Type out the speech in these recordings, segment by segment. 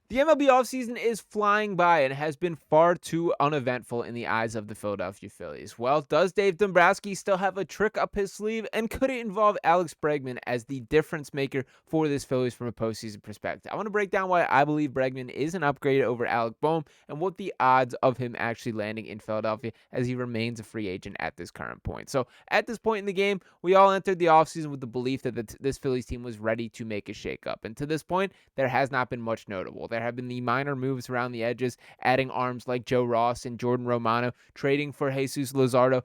The MLB offseason is flying by and has been far too uneventful in the eyes of the Philadelphia Phillies. Well, does Dave Dombrowski still have a trick up his sleeve, and could it involve Alex Bregman as the difference maker for this Phillies from a postseason perspective? I want to break down why I believe Bregman is an upgrade over Alec Bohm and what the odds of him actually landing in Philadelphia as he remains a free agent at this current point. So, at this point in the game, we all entered the offseason with the belief that this Phillies team was ready to make a shakeup. And to this point, there has not been much notable. There have been the minor moves around the edges, adding arms like Joe Ross and Jordan Romano, trading for Jesus Luzardo,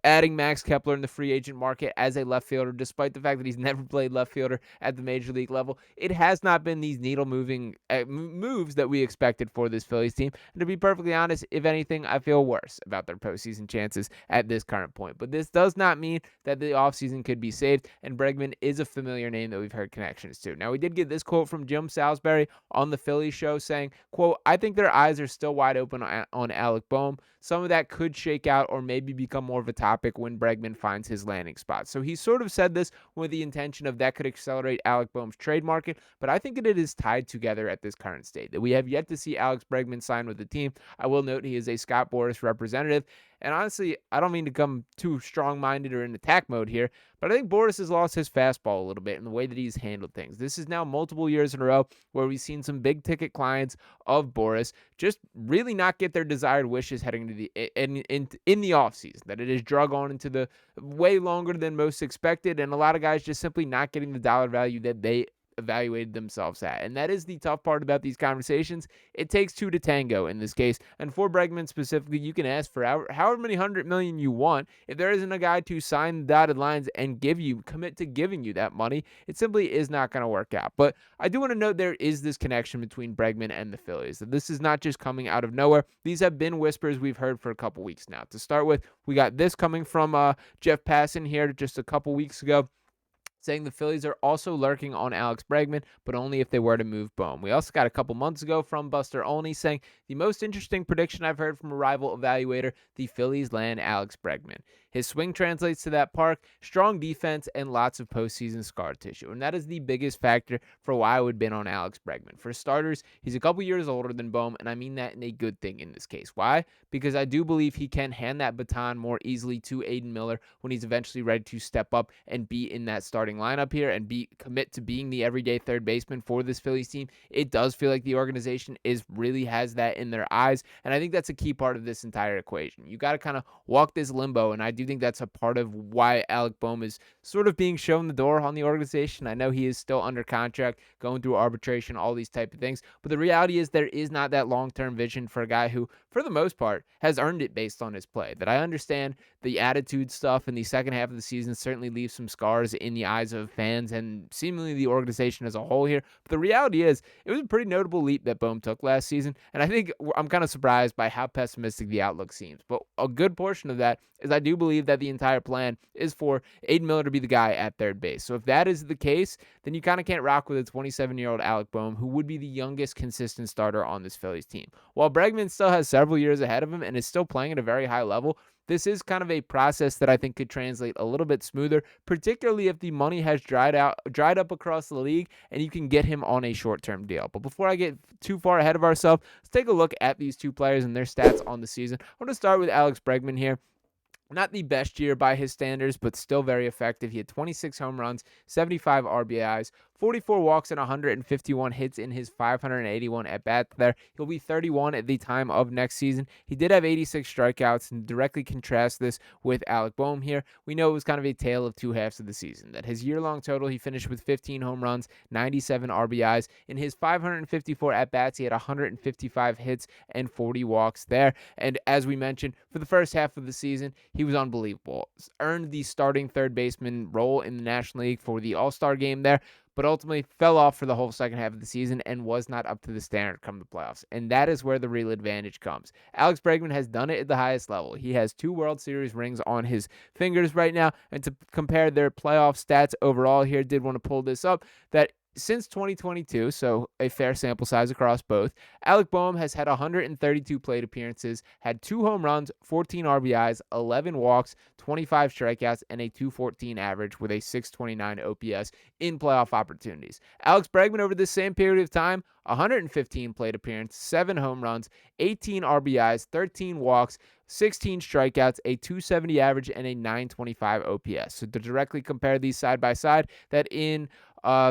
adding Max Kepler in the free agent market as a left fielder, despite the fact that he's never played left fielder at the major league level. It has not been these needle moving moves that we expected for this Phillies team. And to be perfectly honest, if anything, I feel worse about their postseason chances at this current point. But this does not mean that the offseason could be saved, and Bregman is a familiar name that we've heard connections to. Now, we did get this quote from Jim Salisbury on the Phillies show saying, quote, "I think their eyes are still wide open on Alec Bohm. Some of that could shake out or maybe become more of a topic when Bregman finds his landing spot." So he sort of said this with the intention of that could accelerate Alec Bohm's trade market, but I think that it is tied together at this current state, that we have yet to see Alex Bregman sign with the team. I will note he is a Scott Boras representative, and honestly, I don't mean to come too strong-minded or in attack mode here, but I think Boras has lost his fastball a little bit in the way that he's handled things. This is now multiple years in a row where we've seen some big-ticket clients of Boras just really not get their desired wishes heading into the in the offseason, that it has drug on into the way longer than most expected, and a lot of guys just simply not getting the dollar value that they evaluated themselves at. And that is the tough part about these conversations. It takes two to tango in this case. And for Bregman specifically, you can ask for however many $100 million you want. If there isn't a guy to sign the dotted lines and commit to giving you that money, it simply is not going to work out. But I do want to note there is this connection between Bregman and the Phillies, that this is not just coming out of nowhere. These have been whispers we've heard for a couple weeks now. To start with, we got this coming from Jeff Passan here just a couple weeks ago, saying the Phillies are also lurking on Alex Bregman, but only if they were to move Bohm. We also got a couple months ago from Buster Olney saying the most interesting prediction I've heard from a rival evaluator, the Phillies land Alex Bregman. His swing translates to that park, strong defense, and lots of postseason scar tissue. And that is the biggest factor for why I would bid on Alex Bregman. For starters, he's a couple years older than Bohm, and I mean that in a good thing in this case. Why? Because I do believe he can hand that baton more easily to Aiden Miller when he's eventually ready to step up and be in that starting lineup here and commit to being the everyday third baseman for this Phillies team. It does feel like the organization really has that in their eyes, and I think that's a key part of this entire equation. You got to kind of walk this limbo, and I do think that's a part of why Alec Bohm is sort of being shown the door on the organization. I know he is still under contract, going through arbitration, all these type of things, but the reality is there is not that long-term vision for a guy who, for the most part, has earned it based on his play. That I understand the attitude stuff in the second half of the season certainly leaves some scars in the eyes of fans and seemingly the organization as a whole here. But the reality is, it was a pretty notable leap that Bohm took last season, and I think I'm kind of surprised by how pessimistic the outlook seems. But a good portion of that is I do believe that the entire plan is for Aiden Miller to be the guy at third base. So if that is the case, then you kind of can't rock with a 27-year-old Alec Bohm, who would be the youngest consistent starter on this Phillies team. While Bregman still has several years ahead of him and is still playing at a very high level, this is kind of a process that I think could translate a little bit smoother, particularly if the money has dried up across the league and you can get him on a short-term deal. But before I get too far ahead of ourselves, let's take a look at these two players and their stats on the season. I want to start with Alex Bregman here. Not the best year by his standards, but still very effective. He had 26 home runs, 75 RBIs, 44 walks, and 151 hits in his 581 at-bats there. He'll be 31 at the time of next season. He did have 86 strikeouts, and directly contrast this with Alec Bohm here. We know it was kind of a tale of two halves of the season. That his year-long total, he finished with 15 home runs, 97 RBIs. In his 554 at-bats, he had 155 hits and 40 walks there. And as we mentioned, for the first half of the season, he was unbelievable. Earned the starting third baseman role in the National League for the All-Star game there, but ultimately fell off for the whole second half of the season and was not up to the standard come the playoffs. And that is where the real advantage comes. Alex Bregman has done it at the highest level. He has 2 World Series rings on his fingers right now. And to compare their playoff stats overall here, did want to pull this up, that Since 2022, so a fair sample size across both, Alec Bohm has had 132 plate appearances, had 2 home runs, 14 RBIs, 11 walks, 25 strikeouts, and a 214 average with a 629 OPS in playoff opportunities. Alex Bregman, over this same period of time, 115 plate appearances, 7 home runs, 18 RBIs, 13 walks, 16 strikeouts, a 270 average, and a 925 OPS. So to directly compare these side by side, that in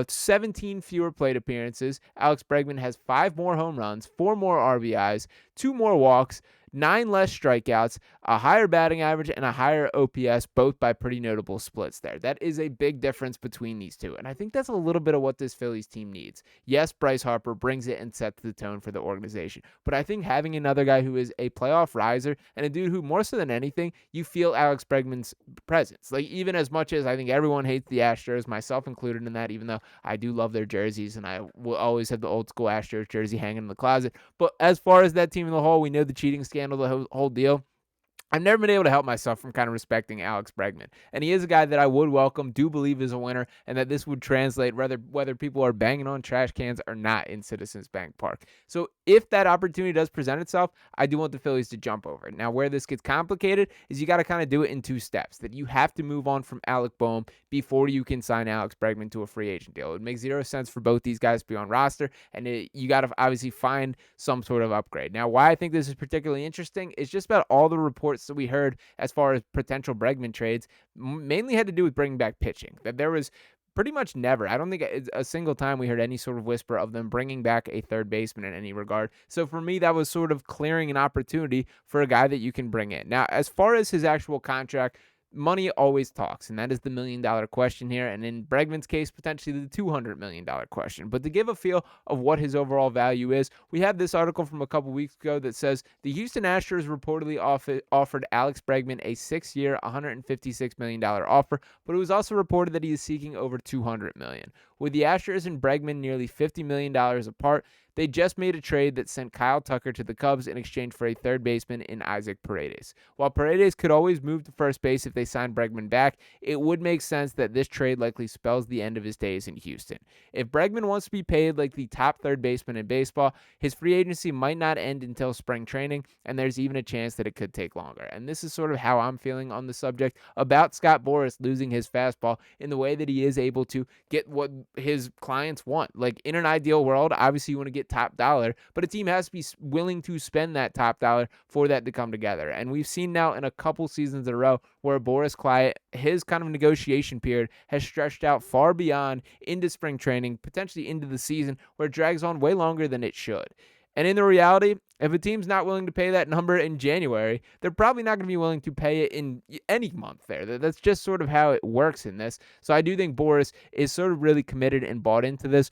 17 fewer plate appearances, Alex Bregman has 5 more home runs, 4 more RBIs, 2 more walks, 9 less strikeouts, a higher batting average, and a higher OPS, both by pretty notable splits there. That is a big difference between these two, and I think that's a little bit of what this Phillies team needs. Yes, Bryce Harper brings it and sets the tone for the organization, but I think having another guy who is a playoff riser and a dude who, more so than anything, you feel Alex Bregman's presence. Like, even as much as I think everyone hates the Astros, myself included in that, even though I do love their jerseys and I will always have the old school Astros jersey hanging in the closet. But as far as that team in the whole, we know the cheating scandal, the whole deal. I've never been able to help myself from kind of respecting Alex Bregman. And he is a guy that I would welcome, do believe is a winner, and that this would translate whether people are banging on trash cans or not in Citizens Bank Park. So if that opportunity does present itself, I do want the Phillies to jump over it. Now, where this gets complicated is you got to kind of do it in 2 steps. That you have to move on from Alec Bohm before you can sign Alex Bregman to a free agent deal. It makes 0 sense for both these guys to be on roster, and you got to obviously find some sort of upgrade. Now, why I think this is particularly interesting is just about all the reports that we heard as far as potential Bregman trades mainly had to do with bringing back pitching. That there was pretty much never, I don't think a single time we heard any sort of whisper of them bringing back a third baseman in any regard. So for me, that was sort of clearing an opportunity for a guy that you can bring in. Now, as far as his actual contract, money always talks, and that is the $1 million question here. And in Bregman's case, potentially the $200 million question. But to give a feel of what his overall value is, we have this article from a couple weeks ago that says the Houston Astros reportedly offered Alex Bregman a 6-year, $156 million offer, but it was also reported that he is seeking over $200 million. With the Astros and Bregman nearly $50 million apart, they just made a trade that sent Kyle Tucker to the Cubs in exchange for a third baseman in Isaac Paredes. While Paredes could always move to first base if they signed Bregman back, it would make sense that this trade likely spells the end of his days in Houston. If Bregman wants to be paid like the top third baseman in baseball, his free agency might not end until spring training, and there's even a chance that it could take longer. And this is sort of how I'm feeling on the subject about Scott Boras losing his fastball in the way that he is able to get what his clients want. Like, in an ideal world, obviously you want to get top dollar, but a team has to be willing to spend that top dollar for that to come together. And we've seen now in a couple seasons in a row where Boris Clyde, his kind of negotiation period has stretched out far beyond into spring training, potentially into the season, where it drags on way longer than it should. And in the reality, if a team's not willing to pay that number in January, they're probably not going to be willing to pay it in any month there. That's just sort of how it works in this. So I do think Boris is sort of really committed and bought into this.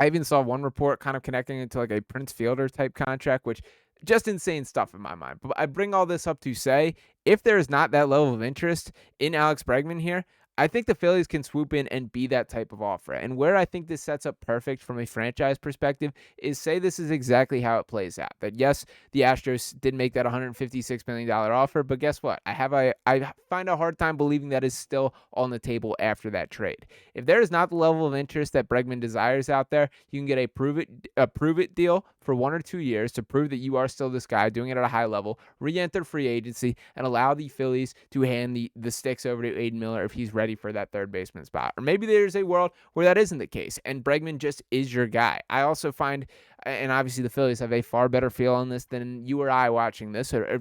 I even saw one report kind of connecting it to like a Prince Fielder type contract, which just insane stuff in my mind. But I bring all this up to say, if there is not that level of interest in Alex Bregman here, I think the Phillies can swoop in and be that type of offer. And where I think this sets up perfect from a franchise perspective is, say this is exactly how it plays out. That yes, the Astros did make that $156 million offer, but guess what? I find a hard time believing that is still on the table after that trade. If there is not the level of interest that Bregman desires out there, you can get a prove it deal for 1 or 2 years to prove that you are still this guy doing it at a high level, re-enter free agency, and allow the Phillies to hand the sticks over to Aiden Miller if he's ready for that third baseman spot. Or maybe there's a world where that isn't the case and Bregman just is your guy. I also find, and obviously the Phillies have a far better feel on this than you or I watching this, or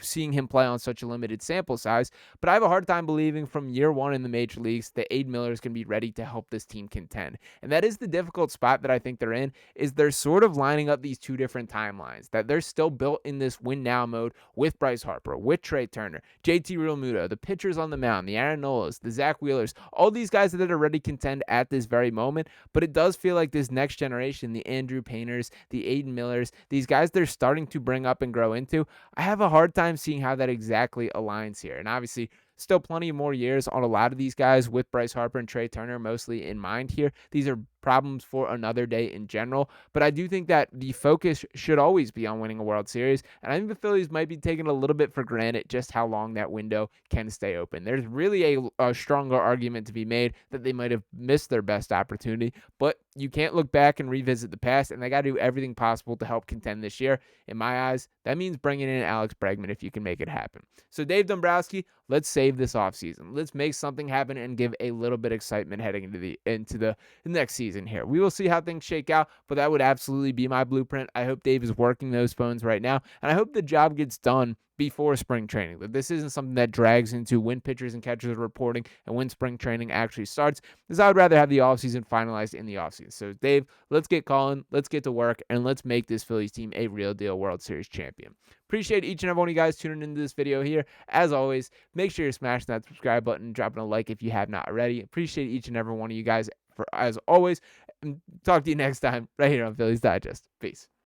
seeing him play on such a limited sample size. But I have a hard time believing from year one in the major leagues that Aiden Miller is going to be ready to help this team contend. And that is the difficult spot that I think they're in, is they're sort of lining up these two different timelines, that they're still built in this win now mode with Bryce Harper, with Trey Turner, JT Realmuto, the pitchers on the mound, the Aaron Nolas, the Zack Wheelers, all these guys that are ready to contend at this very moment. But it does feel like this next generation, the Andrew Painters, the Aiden Millers, these guys they're starting to bring up and grow into, I have a hard time seeing how that exactly aligns here. And obviously, still plenty more years on a lot of these guys with Bryce Harper and Trey Turner mostly in mind here. These are problems for another day in general. But I do think that the focus should always be on winning a World Series. And I think the Phillies might be taking a little bit for granted just how long that window can stay open. There's really a stronger argument to be made that they might have missed their best opportunity, but you can't look back and revisit the past, and they got to do everything possible to help contend this year. In my eyes, that means bringing in Alex Bregman if you can make it happen. So Dave Dombrowski, let's save this offseason. Let's make something happen and give a little bit of excitement heading into the next season here. We will see how things shake out, but that would absolutely be my blueprint. I hope Dave is working those phones right now, and I hope the job gets done before spring training. That this isn't something that drags into when pitchers and catchers are reporting and when spring training actually starts, because I would rather have the offseason finalized in the offseason. So, Dave, let's get calling, let's get to work, and let's make this Phillies team a real deal World Series champion. Appreciate each and every one of you guys tuning into this video here. As always, make sure you're smashing that subscribe button, dropping a like if you have not already. Appreciate each and every one of you guys, as always. And talk to you next time right here on Phillies Digest. Peace.